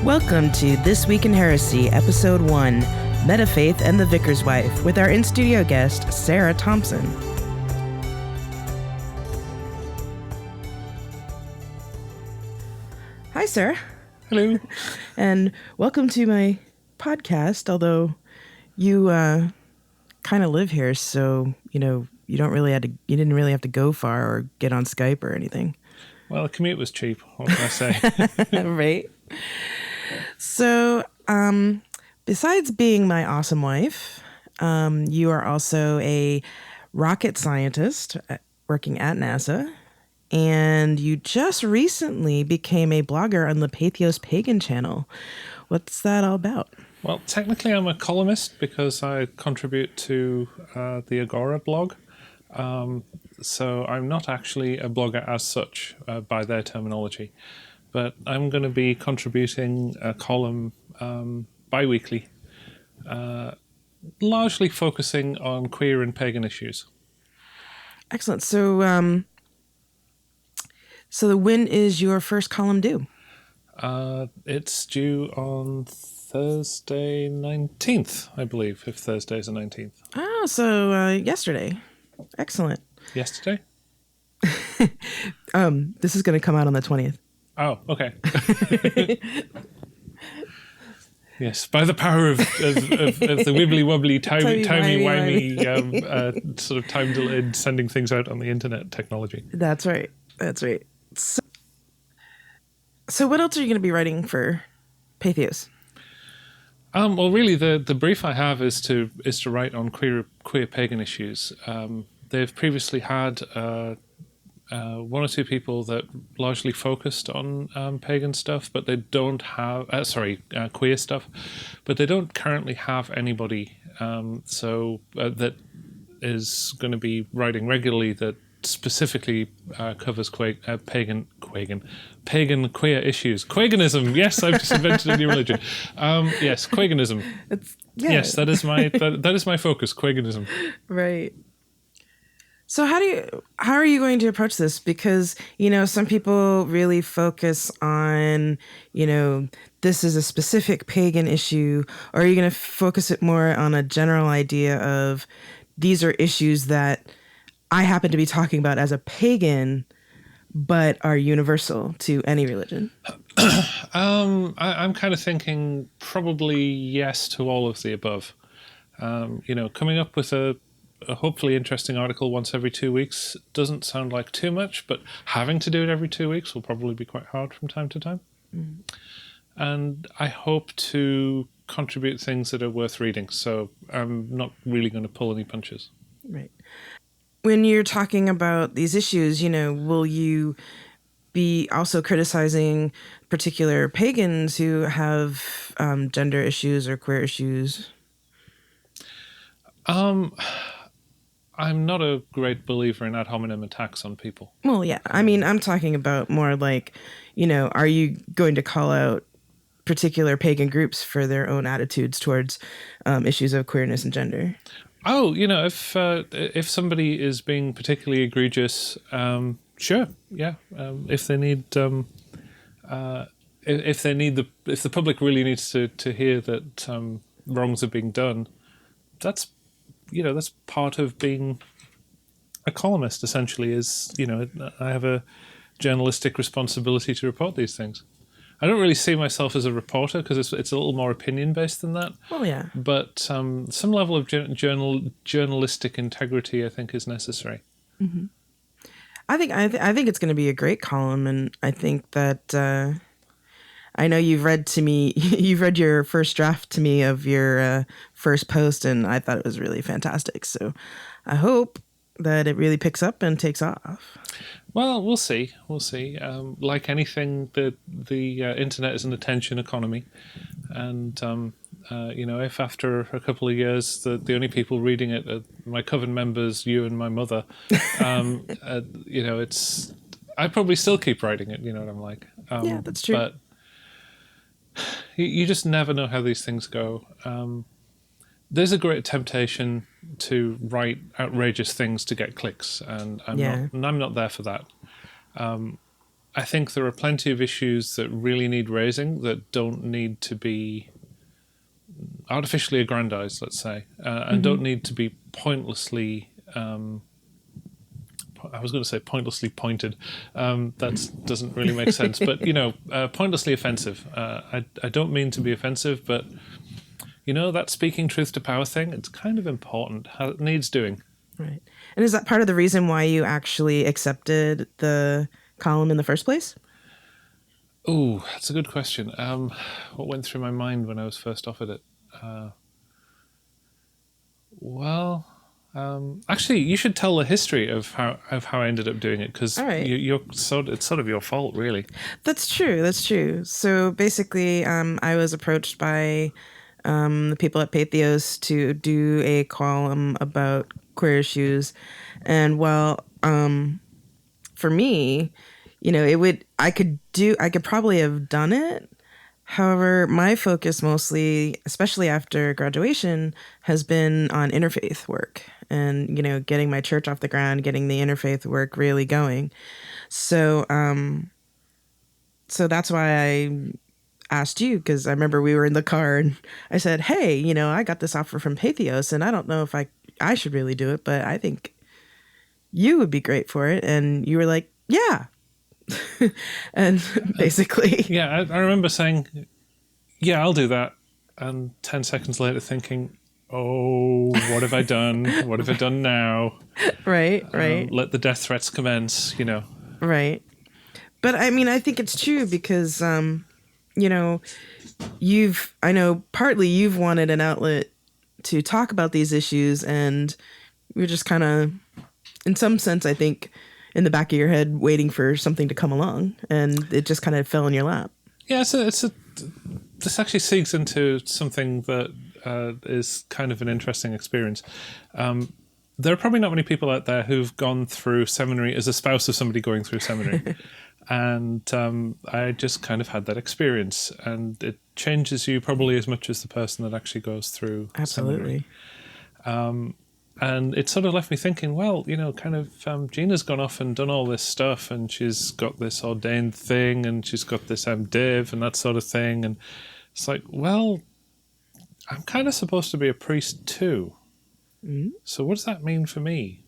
Welcome to This Week in Heresy, Episode 1, Metafaith and the Vicar's Wife, with our in-studio guest, Sarah Thompson. Hi, Sarah. Hello. And welcome to my podcast, although you kind of live here, so, you didn't really have to go far or get on Skype or anything. Well, the commute was cheap, what can I say? Right. So, besides being my awesome wife, you are also a rocket scientist working at NASA, and you just recently became a blogger on the Patheos Pagan channel. What's that all about? Well, technically I'm a columnist because I contribute to the Agora blog. So I'm not actually a blogger as such by their terminology. But I'm going to be contributing a column bi-weekly, largely focusing on queer and pagan issues. Excellent. So, when is your first column due? It's due on Thursday 19th, I believe, if Thursday's the 19th. Oh, so yesterday. Excellent. Yesterday? This is going to come out on the 20th. Oh, okay. Yes, by the power of the wibbly-wobbly, timey-wimey sort of time-delayed sending things out on the internet technology. That's right. So what else are you going to be writing for Patheos? Well, really, the brief I have is to write on queer pagan issues. They've previously had one or two people that largely focused on pagan stuff, but they don't have queer stuff, but they don't currently have anybody that is going to be writing regularly that specifically covers pagan queer issues. Quaganism, yes, I've just invented a new religion. Yes, quaganism. Yes, that is my focus. Quaganism. Right. So how are you going to approach this? Because, some people really focus on, this is a specific pagan issue, or are you going to focus it more on a general idea of these are issues that I happen to be talking about as a pagan, but are universal to any religion? I'm kind of thinking probably yes to all of the above. Coming up with a hopefully interesting article once every 2 weeks doesn't sound like too much, but having to do it every 2 weeks will probably be quite hard from time to time. Mm. And I hope to contribute things that are worth reading, so I'm not really going to pull any punches. Right. When you're talking about these issues, will you be also criticizing particular pagans who have gender issues or queer issues? I'm not a great believer in ad hominem attacks on people. Well, yeah. I mean, I'm talking about more like, are you going to call out particular pagan groups for their own attitudes towards issues of queerness and gender? Oh, if somebody is being particularly egregious, sure, yeah. If the public really needs to hear that wrongs are being done, that's part of being a columnist, essentially, is, I have a journalistic responsibility to report these things. I don't really see myself as a reporter because it's a little more opinion-based than that. Well, yeah. But some level of journalistic integrity, I think, is necessary. Mm-hmm. I think it's going to be a great column, and I think that I know you've read your first draft to me of your first post, and I thought it was really fantastic. So I hope that it really picks up and takes off. Well, we'll see. Like anything, the internet is an attention economy, and if after a couple of years the only people reading it are my coven members, you and my mother, it's I'd probably still keep writing it. You know what I'm like? Yeah, that's true. But you just never know how these things go. There's a great temptation to write outrageous things to get clicks, and I'm not there for that. I think there are plenty of issues that really need raising that don't need to be artificially aggrandized, let's say, and don't need to be pointlessly. I was going to say pointlessly pointed. That doesn't really make sense, but pointlessly offensive. I don't mean to be offensive, but that speaking truth to power thing, it's kind of important. It needs doing. Right. And is that part of the reason why you actually accepted the column in the first place? Oh, that's a good question. What went through my mind when I was first offered it? Actually, you should tell the history of how I ended up doing it, because it's sort of your fault, really. That's true. So basically, I was approached by the people at Pathos to do a column about queer issues, and for me, I could probably have done it. However, my focus mostly, especially after graduation, has been on interfaith work and, getting my church off the ground, getting the interfaith work really going. So, so that's why I asked you, because I remember we were in the car and I said, hey, I got this offer from Pathos and I don't know if I should really do it, but I think you would be great for it. And you were like, yeah. And basically, yeah, I remember saying, yeah, I'll do that, and 10 seconds later thinking, oh, what have I done? What have I done now? Right. Let the death threats commence, Right. But I mean, I think it's true because I know partly you've wanted an outlet to talk about these issues, and you're just kind of, in some sense, I think, in the back of your head waiting for something to come along, and it just kind of fell in your lap. Yeah, this actually segues into something that is kind of an interesting experience. There are probably not many people out there who've gone through seminary as a spouse of somebody going through seminary. And I just kind of had that experience, and it changes you probably as much as the person that actually goes through Absolutely. Seminary. And it sort of left me thinking, well, Gina's gone off and done all this stuff, and she's got this ordained thing, and she's got this MDiv and that sort of thing. And it's like, well, I'm kind of supposed to be a priest too. Mm-hmm. So what does that mean for me?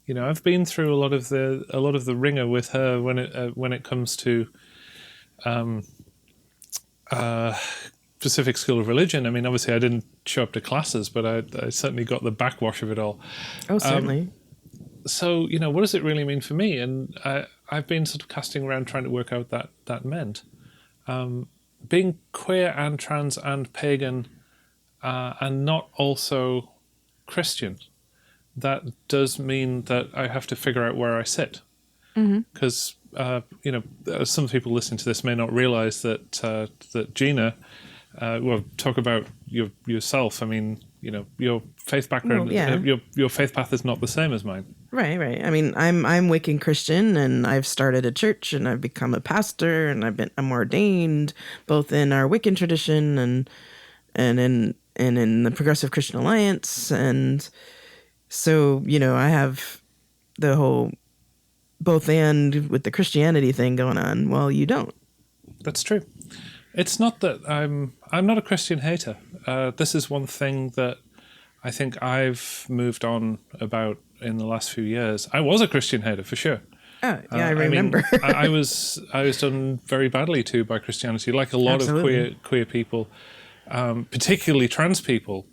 I've been through a lot of the ringer with her when it comes to Pacific School of Religion. I mean, obviously, I didn't show up to classes, but I certainly got the backwash of it all. Oh, certainly. So, what does it really mean for me? And I've been sort of casting around trying to work out that meant. Being queer and trans and pagan and not also Christian, that does mean that I have to figure out where I sit. Because, some people listening to this may not realize that Gina... talk about yourself. I mean, your faith background, your faith path is not the same as mine. Right. I mean, I'm Wiccan Christian, and I've started a church, and I've become a pastor, and I'm ordained both in our Wiccan tradition and in the Progressive Christian Alliance, and so I have the whole both and with the Christianity thing going on. Well, you don't. That's true. It's not that I'm not a Christian hater. This is one thing that I think I've moved on about in the last few years. I was a Christian hater for sure. Oh, yeah, I remember. I was done very badly too by Christianity, like a lot Absolutely. of queer people, particularly trans people.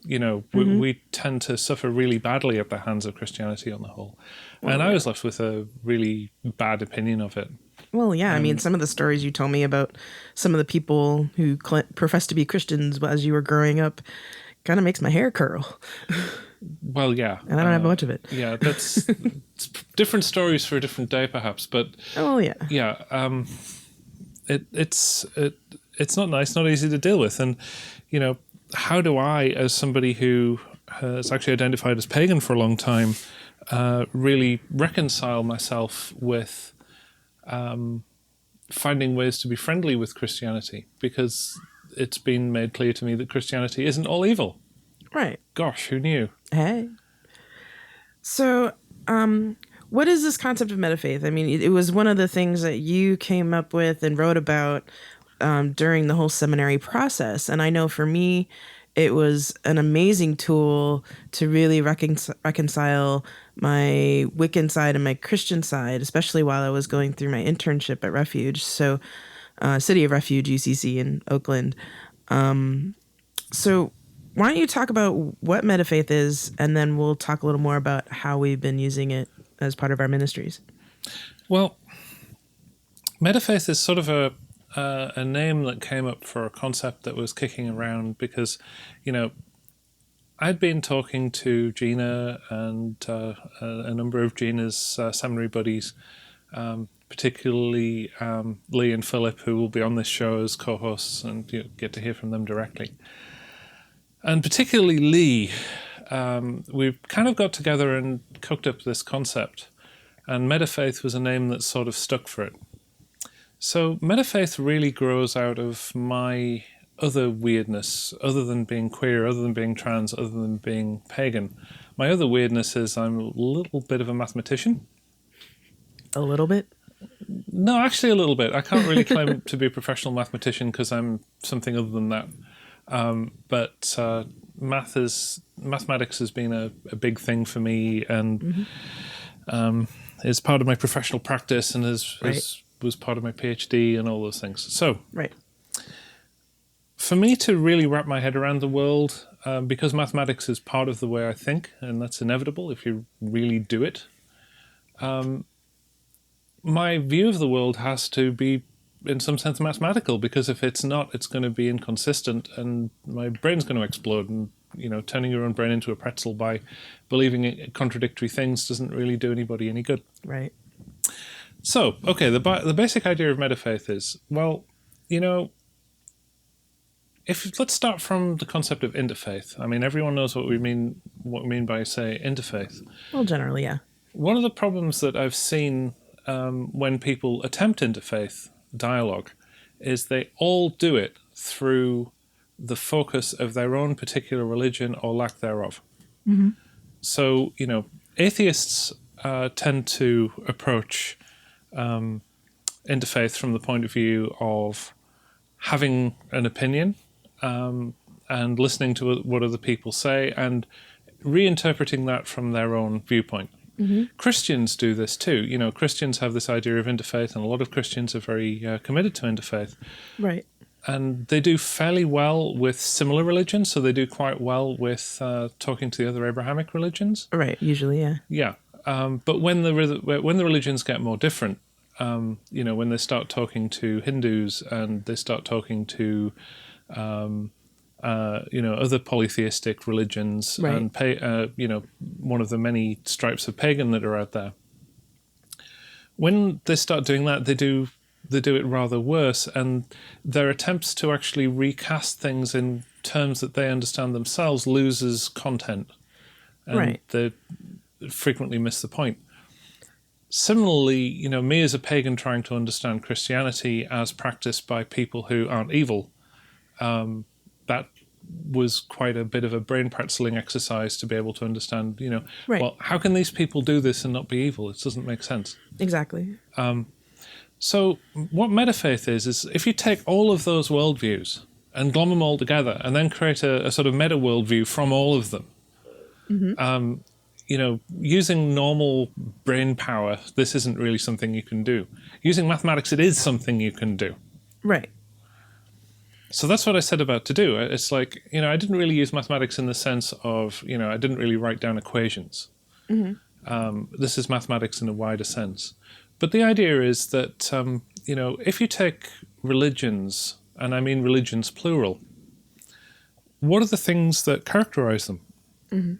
We tend to suffer really badly at the hands of Christianity on the whole, and I was left with a really bad opinion of it. Well, yeah, I mean, some of the stories you told me about some of the people who profess to be Christians as you were growing up kind of makes my hair curl. Well, yeah. And I don't have much of it. Yeah, that's it's different stories for a different day, perhaps. But oh, yeah. Yeah, it's not nice, not easy to deal with. And, how do I, as somebody who has actually identified as pagan for a long time, really reconcile myself with finding ways to be friendly with Christianity, because it's been made clear to me that Christianity isn't all evil. Right. Gosh, who knew? Hey. So, what is this concept of metafaith? I mean, it was one of the things that you came up with and wrote about during the whole seminary process. And I know for me, it was an amazing tool to really reconcile my Wiccan side and my Christian side, especially while I was going through my internship at Refuge. So, City of Refuge, UCC in Oakland. So why don't you talk about what Metafaith is, and then we'll talk a little more about how we've been using it as part of our ministries. Well, Metafaith is sort of a name that came up for a concept that was kicking around because, I'd been talking to Gina and a number of Gina's seminary buddies, particularly Lee and Philip, who will be on this show as co-hosts, and you get to hear from them directly. And particularly Lee, we kind of got together and cooked up this concept, and Metafaith was a name that sort of stuck for it. So Metafaith really grows out of my other weirdness, other than being queer, other than being trans, other than being pagan. My other weirdness is I'm a little bit of a mathematician. A little bit? No, actually a little bit. I can't really claim to be a professional mathematician because I'm something other than that. But mathematics has been a big thing for me, and is part of my professional practice, and was part of my PhD and all those things. So, for me to really wrap my head around the world, because mathematics is part of the way I think, and that's inevitable if you really do it, my view of the world has to be, in some sense, mathematical, because if it's not, it's going to be inconsistent, and my brain's going to explode. And turning your own brain into a pretzel by believing in contradictory things doesn't really do anybody any good. Right. So, okay, the basic idea of Metafaith is, well, let's start from the concept of interfaith. I mean, everyone knows what we mean by, say, interfaith. Well, generally, yeah. One of the problems that I've seen when people attempt interfaith dialogue is they all do it through the focus of their own particular religion or lack thereof. Mm-hmm. So, atheists tend to approach interfaith from the point of view of having an opinion and listening to what other people say and reinterpreting that from their own viewpoint. Mm-hmm. Christians do this too. Christians have this idea of interfaith, and a lot of Christians are very committed to interfaith. Right. And they do fairly well with similar religions, so they do quite well with talking to the other Abrahamic religions. Right, usually, yeah. Yeah. But when the religions get more different, when they start talking to Hindus and they start talking to other polytheistic religions, right, and one of the many stripes of pagan that are out there. When they start doing that, they do it rather worse, and their attempts to actually recast things in terms that they understand themselves loses content, and right, they frequently miss the point. Similarly, me as a pagan trying to understand Christianity as practiced by people who aren't evil, that was quite a bit of a brain pretzeling exercise to be able to understand, right, well, how can these people do this and not be evil? It doesn't make sense. Exactly. So what Metafaith is if you take all of those worldviews and glom them all together and then create a sort of meta worldview from all of them, mm-hmm, using normal brain power, this isn't really something you can do. Using mathematics, it is something you can do. Right. So that's what I set about to do. It's like, I didn't really use mathematics in the sense of, I didn't really write down equations. Mm-hmm. This is mathematics in a wider sense. But the idea is that, if you take religions, and I mean religions plural, what are the things that characterize them? Mm-hmm.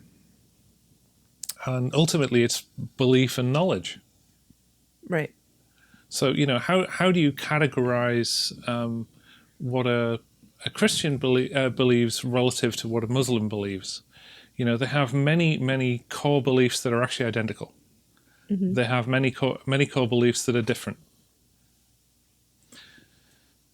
And ultimately, it's belief and knowledge. Right. So, how do you categorize what a Christian believes relative to what a Muslim believes? They have many, many core beliefs that are actually identical. Mm-hmm. They have many core beliefs that are different.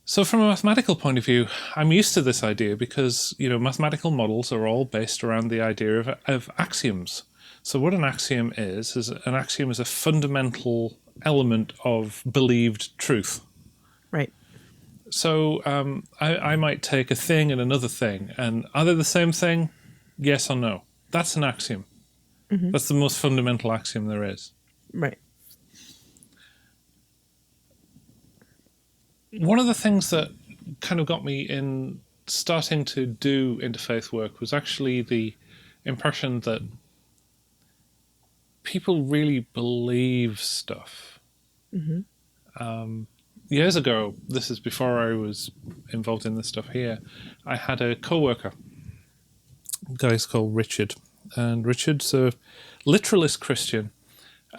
So from a mathematical point of view, I'm used to this idea because, mathematical models are all based around the idea of axioms. So what an axiom is an axiom is a fundamental element of believed truth. Right. So I might take a thing and another thing, and are they the same thing? Yes or no? That's an axiom. Mm-hmm. That's the most fundamental axiom there is. Right. One of the things that kind of got me in starting to do interfaith work was actually the impression that people really believe stuff. Mm-hmm. Years ago, this is before I was involved in this stuff here, I had a co-worker, a guy called Richard. And Richard's a literalist Christian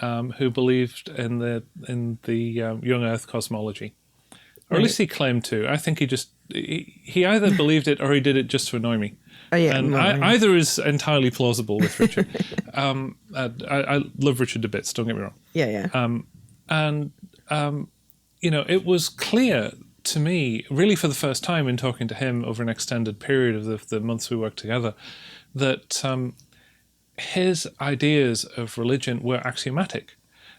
who believed in the young Earth cosmology. Or at least he claimed to. I think he either believed it or he did it just to annoy me. Oh, yeah, and either is entirely plausible with Richard. I love Richard to bits, don't get me wrong. Yeah. It was clear to me, really for the first time in talking to him over an extended period of the months we worked together, that his ideas of religion were axiomatic.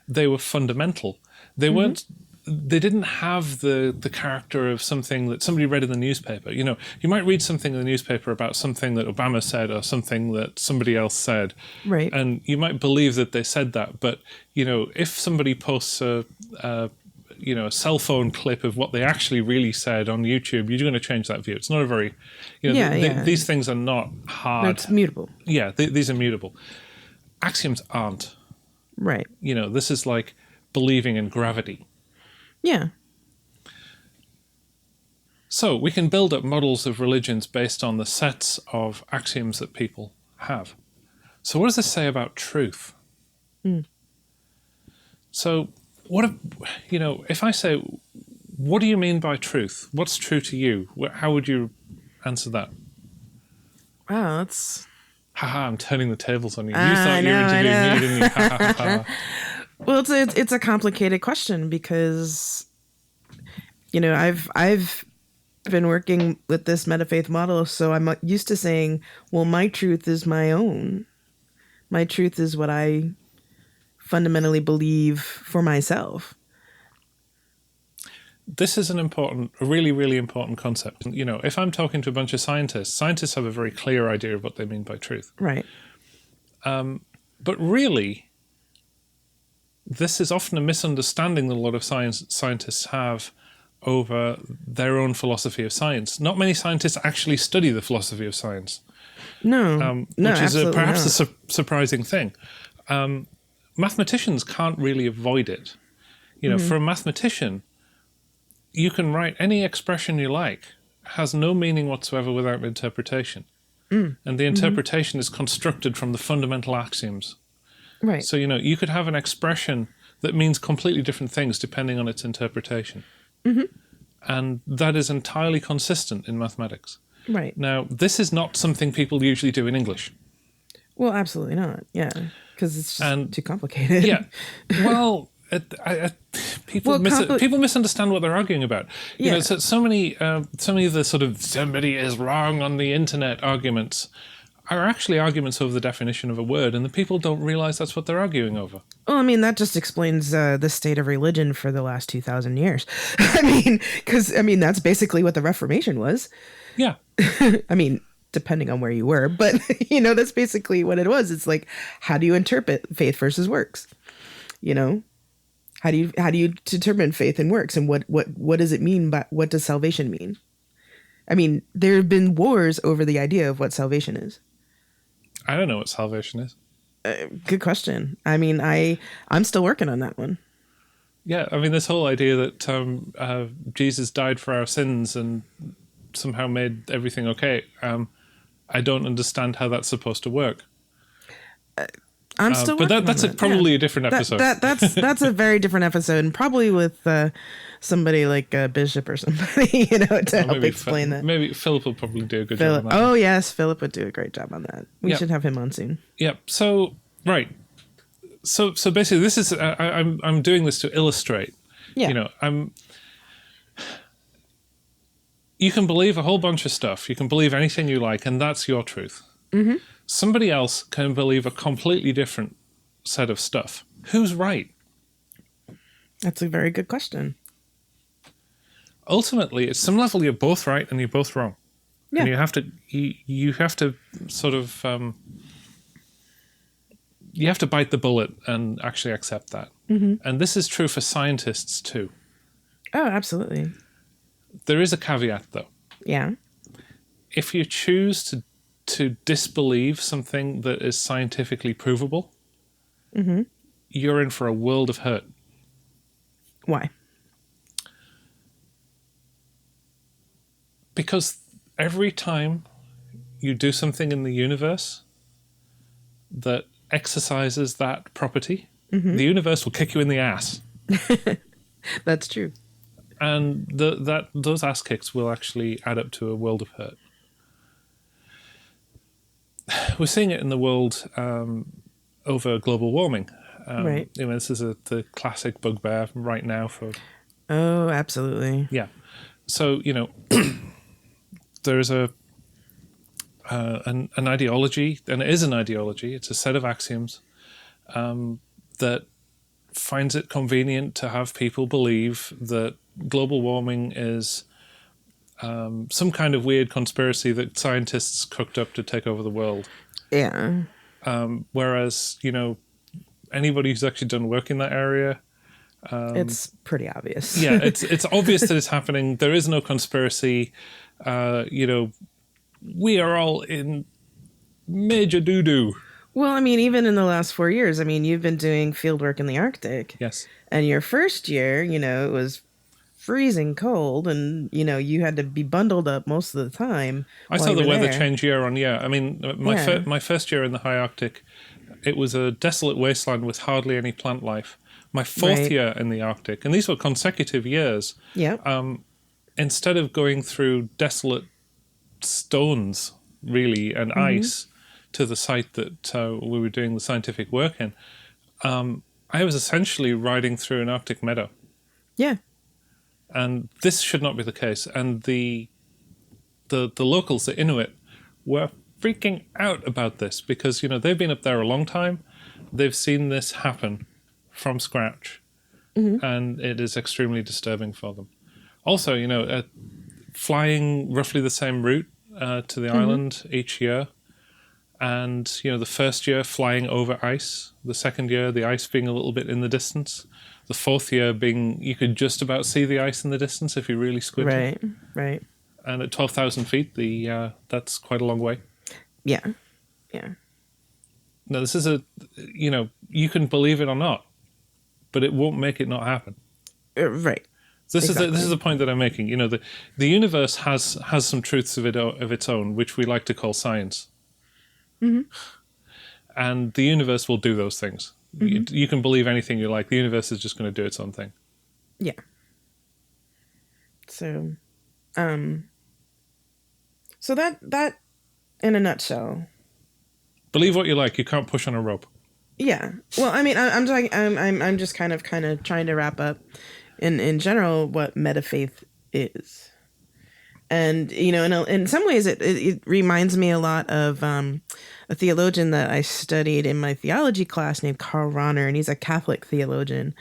They were fundamental. They weren't. They didn't have the character of something that somebody read in the newspaper. You know, you might read something in the newspaper about something that Obama said or something that somebody else said. Right. And you might believe that they said that. But, you know, if somebody posts a cell phone clip of what they actually really said on YouTube, you're going to change that view. It's not a very, these things are not hard. No, it's mutable. Yeah, these are mutable. Axioms aren't. Right. You know, this is like believing in gravity. Yeah. So we can build up models of religions based on the sets of axioms that people have. So what does this say about truth? So if I say, what do you mean by truth? What's true to you? How would you answer that? Wow, that's... Haha, I'm turning the tables on you. You thought you were interviewing me, didn't you? Ha, ha, ha. Well, it's a complicated question because, I've been working with this Metafaith model, so I'm used to saying, well, my truth is my own. My truth is what I fundamentally believe for myself. This is a really, really important concept. You know, if I'm talking to a bunch of scientists have a very clear idea of what they mean by truth. Right. But really, this is often a misunderstanding that a lot of scientists have over their own philosophy of science. Not many scientists actually study the philosophy of science. No, which is perhaps not. a surprising thing. Mathematicians can't really avoid it. You know, for a mathematician, you can write any expression you like, has no meaning whatsoever without interpretation. And the interpretation is constructed from the fundamental axioms. Right. So, you could have an expression that means completely different things depending on its interpretation. And that is entirely consistent in mathematics. Right. Now, this is not something people usually do in English. Well, absolutely not. Yeah, because it's just too complicated. Yeah. Well, people misunderstand what they're arguing about. You know, so many of the sort of somebody is wrong on the internet arguments are actually arguments over the definition of a word, and the people don't realize that's what they're arguing over. Well, I mean, that just explains the state of religion for the last 2,000 years. Because that's basically what the Reformation was. Yeah. I mean, depending on where you were, but that's basically what it was. It's like, how do you interpret faith versus works? How do you determine faith and works, and what does it mean? By what does salvation mean? I mean, there have been wars over the idea of what salvation is. I don't know what salvation is. Good question. I mean, I'm still working on that one. Yeah, I mean, this whole idea that Jesus died for our sins and somehow made everything okay. I don't understand how that's supposed to work. I'm still working but that's on that. probably a different episode. That's a very different episode, and probably with somebody like a bishop or somebody, to help explain that. Maybe Philip will probably do a good job on that. Oh yes, Philip would do a great job on that. We should have him on soon. Yep. So right. So basically, this is I'm doing this to illustrate. Yeah. You can believe a whole bunch of stuff. You can believe anything you like, and that's your truth. Somebody else can believe a completely different set of stuff. Who's right? That's a very good question. Ultimately, at some level, you're both right and you're both wrong. Yeah. And you have to sort of you have to bite the bullet and actually accept that. And this is true for scientists too. Oh, absolutely. There is a caveat, though. Yeah. If you choose to disbelieve something that is scientifically provable, you're in for a world of hurt. Why? Because every time you do something in the universe that exercises that property, the universe will kick you in the ass. That's true. And those ass kicks will actually add up to a world of hurt. We're seeing it in the world over global warming. Right. You know, this is the classic bugbear right now for... Oh, absolutely. Yeah. So, you know, there's an ideology, and it is an ideology. It's a set of axioms that finds it convenient to have people believe that global warming is some kind of weird conspiracy that scientists cooked up to take over the world. Yeah. Whereas, you know, anybody who's actually done work in that area... it's pretty obvious. Yeah, it's obvious that it's happening. There is no conspiracy. You know, we are all in major doo-doo. Well, I mean, even in the last 4 years, I mean, you've been doing field work in the Arctic. Yes. And your first year, you know, it was freezing cold and, you know, you had to be bundled up most of the time. I saw the weather change year on year. I mean, my first year in the high Arctic, it was a desolate wasteland with hardly any plant life. My fourth year in the Arctic, and these were consecutive years, instead of going through desolate stones, really, and ice to the site that we were doing the scientific work in, I was essentially riding through an Arctic meadow. Yeah. And this should not be the case. And the locals, the Inuit, were freaking out about this because, you know, they've been up there a long time. They've seen this happen from scratch. And it is extremely disturbing for them. Also, you know, flying roughly the same route to the island each year. And, you know, the first year flying over ice. The second year, the ice being a little bit in the distance. The fourth year being, you could just about see the ice in the distance if you really squinted. Right, right. And at 12,000 feet, that's quite a long way. Yeah, yeah. Now, this is you know, you can believe it or not, but it won't make it not happen. Right. This is the point that I'm making. You know, the universe has some truths of its own, which we like to call science. And the universe will do those things. You can believe anything you like. The universe is just going to do its own thing. Yeah. So, so that in a nutshell. Believe what you like. You can't push on a rope. Yeah. Well, I mean, I'm just kind of trying to wrap up in general what metafaith is. And, you know, in some ways it reminds me a lot of a theologian that I studied in my theology class named Karl Rahner, and he's a Catholic theologian.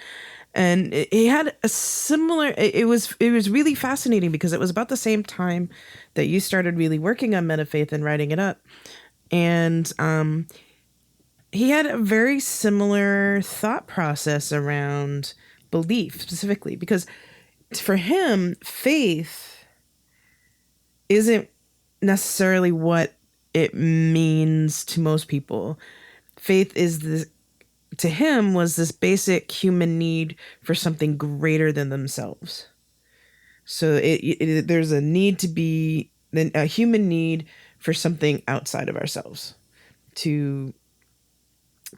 And he had a similar, it was really fascinating because it was about the same time that you started really working on metafaith and writing it up. And he had a very similar thought process around belief specifically, because for him, faith isn't necessarily what it means to most people. Faith is to him was this basic human need for something greater than themselves. So there's a need to be a human need for something outside of ourselves to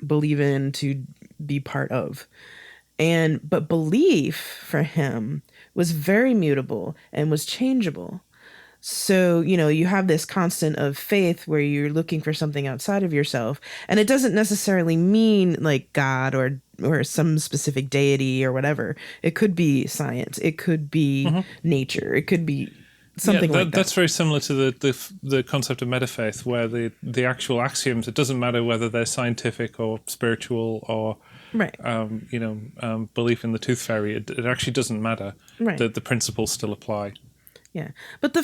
believe in, to be part of. But belief for him was very mutable and was changeable. So, you know, you have this constant of faith where you're looking for something outside of yourself. And it doesn't necessarily mean like God or some specific deity or whatever. It could be science. It could be nature. It could be something like that. That's very similar to the concept of metafaith, where the actual axioms, it doesn't matter whether they're scientific or spiritual or Right. Belief in the tooth fairy. It actually doesn't matter. Right. The principles still apply. Yeah, but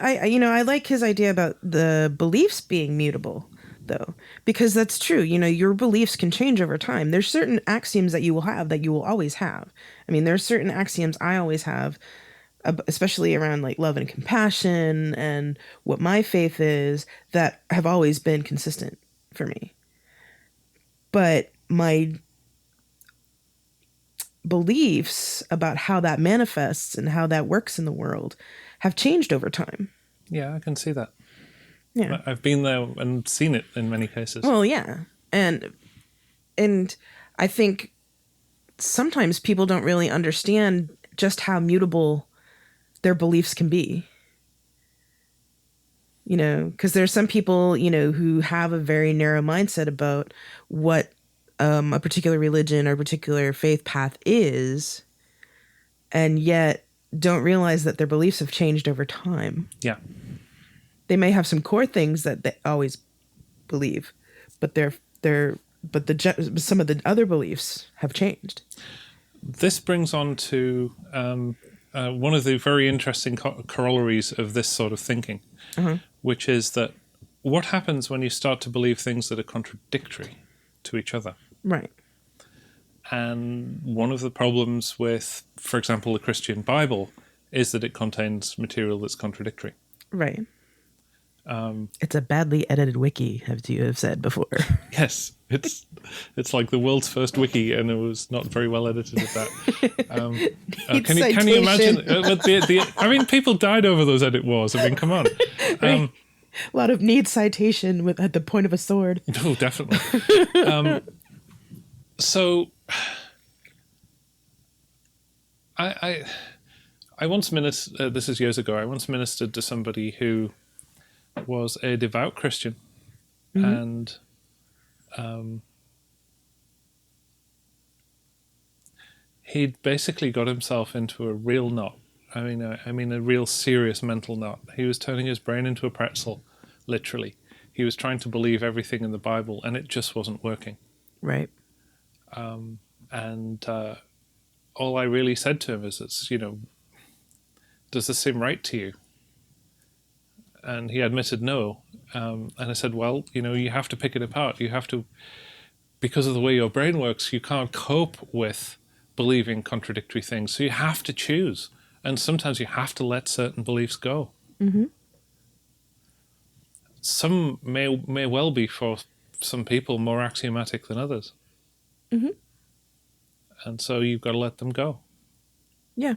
I like his idea about the beliefs being mutable, though, because that's true. Your beliefs can change over time. There's certain axioms that you will have that you will always have. I mean, there's certain axioms I always have, especially around like love and compassion and what my faith is, that have always been consistent for me. But my beliefs about how that manifests and how that works in the world have changed over time. Yeah, I can see that. Yeah, I've been there and seen it in many cases. well, yeah, and I think sometimes people don't really understand just how mutable their beliefs can be. Because there's some people who have a very narrow mindset about what a particular religion or particular faith path is, and yet don't realize that their beliefs have changed over time. Yeah. They may have some core things that they always believe, but some of the other beliefs have changed. This brings on to one of the very interesting corollaries of this sort of thinking, which is that what happens when you start to believe things that are contradictory to each other? Right. And one of the problems with, for example, the Christian Bible is that it contains material that's contradictory. Right. It's a badly edited wiki, as you have said before. Yes, it's like the world's first wiki, and it was not very well edited at that. Can you imagine? I mean, people died over those edit wars. I mean, come on. Right. A lot of need citation at the point of a sword. Oh, definitely. So, I once ministered. This is years ago. I once ministered to somebody who was a devout Christian, and he'd basically got himself into a real knot. I mean, a real serious mental knot. He was turning his brain into a pretzel, literally. He was trying to believe everything in the Bible, and it just wasn't working. Right. All I really said to him is, does this seem right to you? And he admitted no. And I said, well, you have to pick it apart. You have to, because of the way your brain works, you can't cope with believing contradictory things. So you have to choose. And sometimes you have to let certain beliefs go. Mm-hmm. Some may well be, for some people, more axiomatic than others. Mm-hmm. And so you've got to let them go. Yeah.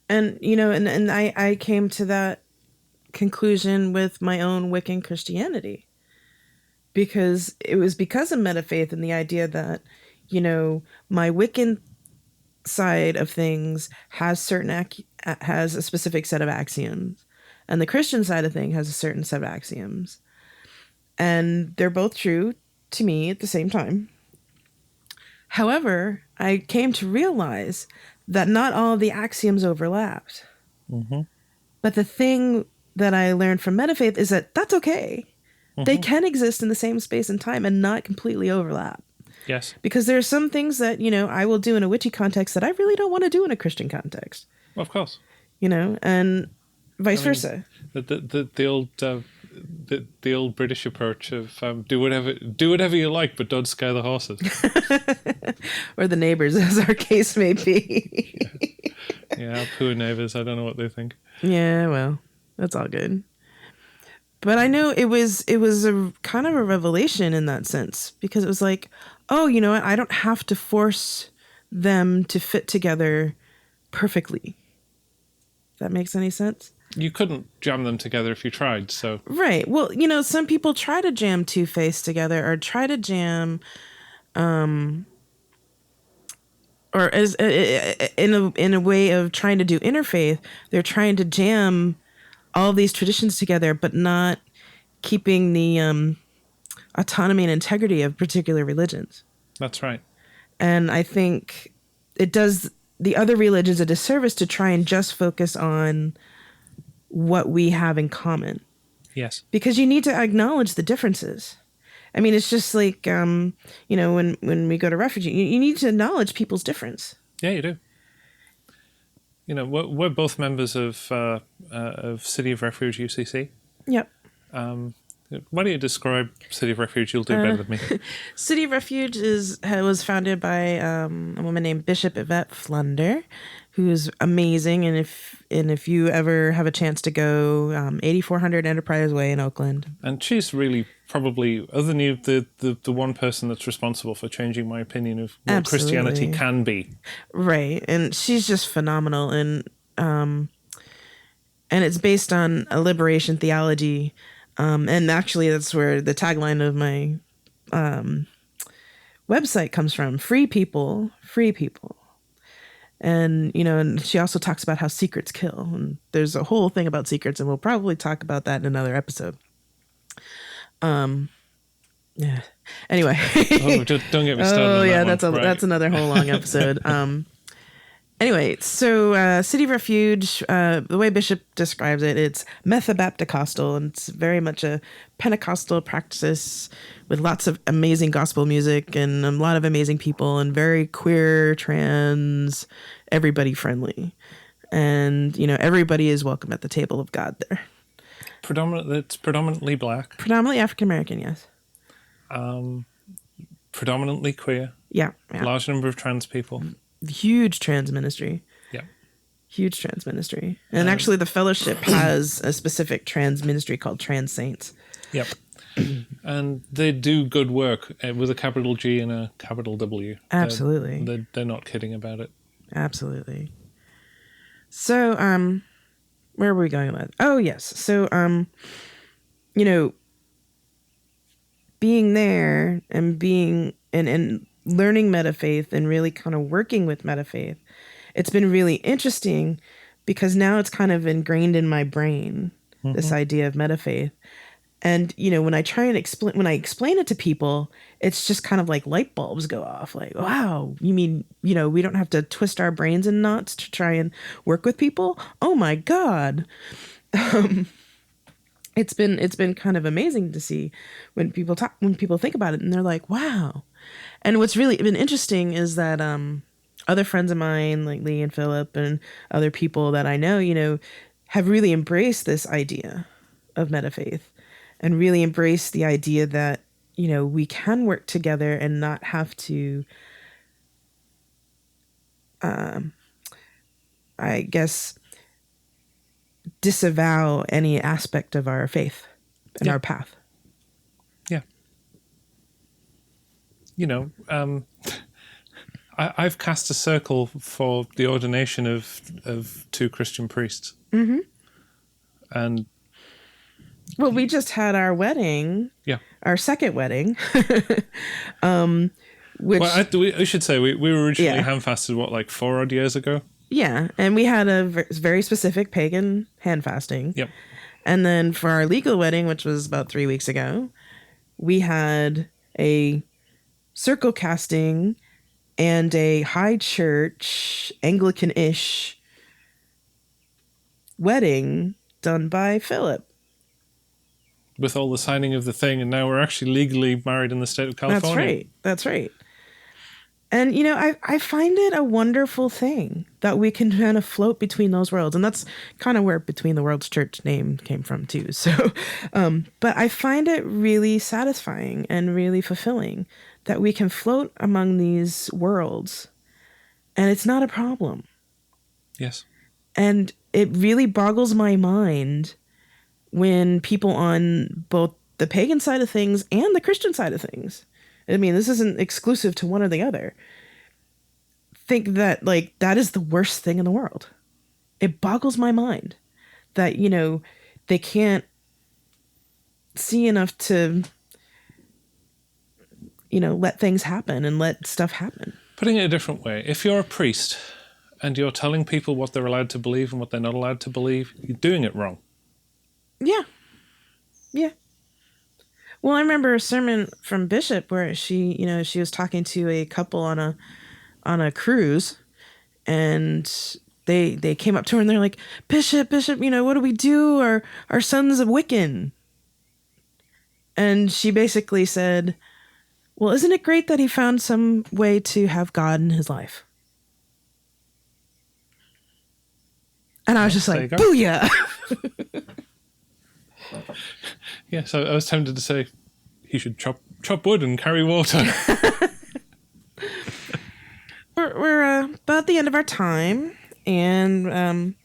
And, and I came to that conclusion with my own Wiccan Christianity, because it was because of Metafaith and the idea that, my Wiccan side of things has has a specific set of axioms, and the Christian side of things has a certain set of axioms, and they're both true to me at the same time. However, I came to realize that not all of the axioms overlapped. Mm-hmm. But the thing that I learned from Metafaith is that that's okay. Mm-hmm. They can exist in the same space and time and not completely overlap. Yes. Because there are some things that, I will do in a witchy context that I really don't want to do in a Christian context. Well, of course. And vice versa. The old British approach of do whatever you like, but don't scare the horses. Or the neighbors, as our case may be. Yeah, poor neighbors. I don't know what they think. Yeah, well, that's all good. But I know it was a kind of a revelation in that sense, because it was like, oh, you know what? I don't have to force them to fit together perfectly. If that makes any sense? You couldn't jam them together if you tried, so... Right. Well, some people try to jam Two-Face together, or try to jam... or as in a way of trying to do interfaith, they're trying to jam all these traditions together, but not keeping the autonomy and integrity of particular religions. That's right. And I think it does the other religions a disservice to try and just focus on what we have in common. Yes. Because you need to acknowledge the differences. I mean, it's just like, when we go to refuge, you need to acknowledge people's difference. Yeah, you do. We're both members of City of Refuge UCC. Yep. Why don't you describe City of Refuge? You'll do better than me. City of Refuge was founded by a woman named Bishop Yvette Flunder, who's amazing. And if you ever have a chance to go, 8400 Enterprise Way in Oakland. And she's really probably, other than you, the one person that's responsible for changing my opinion of what Absolutely. Christianity can be. Right. And she's just phenomenal. And it's based on a liberation theology. And actually, that's where the tagline of my website comes from. Free people, free people. And, and she also talks about how secrets kill. And there's a whole thing about secrets, and we'll probably talk about that in another episode. Yeah. Anyway. Don't get me started. Oh, yeah, that's another whole long episode. Anyway, so City of Refuge, the way Bishop describes it, it's Methabapticostal, and it's very much a Pentecostal practice with lots of amazing gospel music and a lot of amazing people and very queer, trans, everybody friendly. And, everybody is welcome at the table of God there. It's predominantly black. Predominantly African-American, yes. Predominantly queer. Yeah. Large number of trans people. Huge trans ministry. Yeah. Huge trans ministry. And actually the fellowship has a specific trans ministry called Trans Saints. Yep. And they do good work with a capital G and a capital W. Absolutely. They're not kidding about it. Absolutely. So, where were we going with? Oh, yes. So, being there and being and learning Metafaith and really kind of working with Metafaith, it's been really interesting because now it's kind of ingrained in my brain, this idea of Metafaith. And, when I try and explain it to people, it's just kind of like light bulbs go off. Like, wow, you mean, we don't have to twist our brains in knots to try and work with people? Oh my God. It's been kind of amazing to see when people think about it and they're like, wow. And what's really been interesting is that, other friends of mine, like Lee and Philip and other people that I know, have really embraced this idea of Metafaith and really embraced the idea that, we can work together and not have to, I guess, disavow any aspect of our faith and our path. Yeah. I've cast a circle for the ordination of 2 Christian priests. Mm-hmm. And well, we just had our wedding. Yeah. Our second wedding. Which I should say we were originally hand-fasted, 4 odd years ago? Yeah, and we had a very specific pagan hand fasting. Yep. And then for our legal wedding, which was about 3 weeks ago, we had a circle casting and a high church, Anglican-ish wedding done by Philip. With all the signing of the thing, and now we're actually legally married in the state of California. That's right. And, I find it a wonderful thing that we can kind of float between those worlds. And that's kind of where Between the Worlds Church name came from, too. So, but I find it really satisfying and really fulfilling that we can float among these worlds. And it's not a problem. Yes. And it really boggles my mind when people on both the pagan side of things and the Christian side of things, I mean, this isn't exclusive to one or the other, think that that is the worst thing in the world. It boggles my mind that, they can't see enough to, let things happen and let stuff happen. Putting it a different way, if you're a priest and you're telling people what they're allowed to believe and what they're not allowed to believe, you're doing it wrong. Yeah. Yeah. Well, I remember a sermon from Bishop where she was talking to a couple on a cruise, and they came up to her and they're like, Bishop, what do we do? Our son's a Wiccan. And she basically said, well, isn't it great that he found some way to have God in his life? And I was just like, booyah! Yeah, so I was tempted to say he should chop wood and carry water. We're about the end of our time, and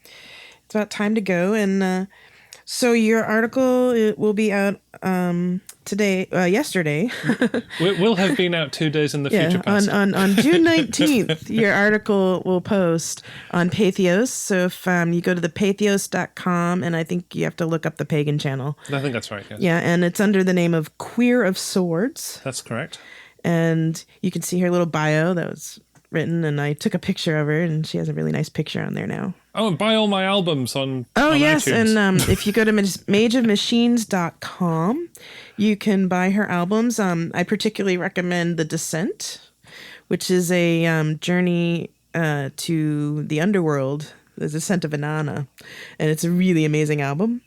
it's about time to go. And so your article, it will be out yesterday. We'll have been out 2 days in the future past. On June 19th, your article will post on Patheos. So if you go to the patheos.com, and I think you have to look up the pagan channel. I think that's right, yes. Yeah, and it's under the name of Queer of Swords. That's correct. And you can see her little bio that was written, and I took a picture of her, and she has a really nice picture on there now. Oh, and buy all my albums on yes, iTunes. And if you go to mageofmachines.com, you can buy her albums. I particularly recommend The Descent, which is a journey to the underworld, The Descent of Inanna, and it's a really amazing album.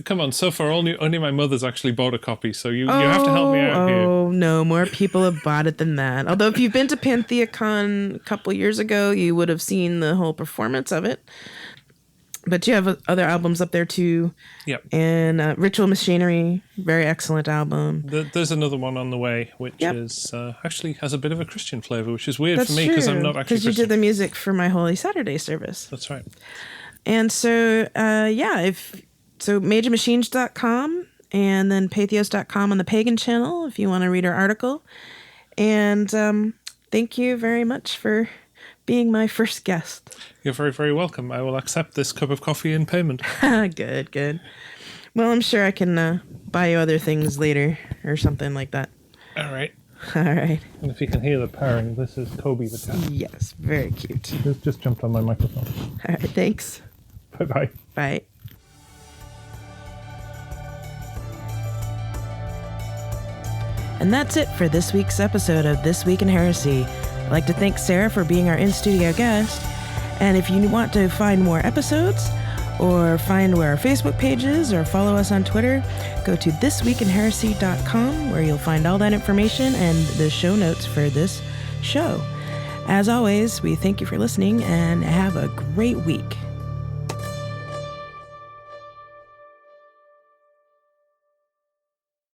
Come on, so far only my mother's actually bought a copy, so you have to help me out here. Oh, no, more people have bought it than that. Although if you've been to PantheaCon a couple years ago, you would have seen the whole performance of it. But you have other albums up there too. Yep. And Ritual Machinery, very excellent album. There's another one on the way, which is actually has a bit of a Christian flavour, which is weird for me because I'm not actually Christian. Because you did the music for my Holy Saturday service. That's right. And so, So mageofmachines.com and then patheos.com on the Pagan channel if you want to read our article. And thank you very much for being my first guest. You're very, very welcome. I will accept this cup of coffee in payment. Good. Well, I'm sure I can buy you other things later or something like that. All right. And if you can hear the purring, this is Toby the cat. Yes, very cute. He's just jumped on my microphone. All right, thanks. Bye-bye. Bye. And that's it for this week's episode of This Week in Heresy. I'd like to thank Sarah for being our in-studio guest. And if you want to find more episodes, or find where our Facebook page is, or follow us on Twitter, go to thisweekinheresy.com, where you'll find all that information and the show notes for this show. As always, we thank you for listening, and have a great week.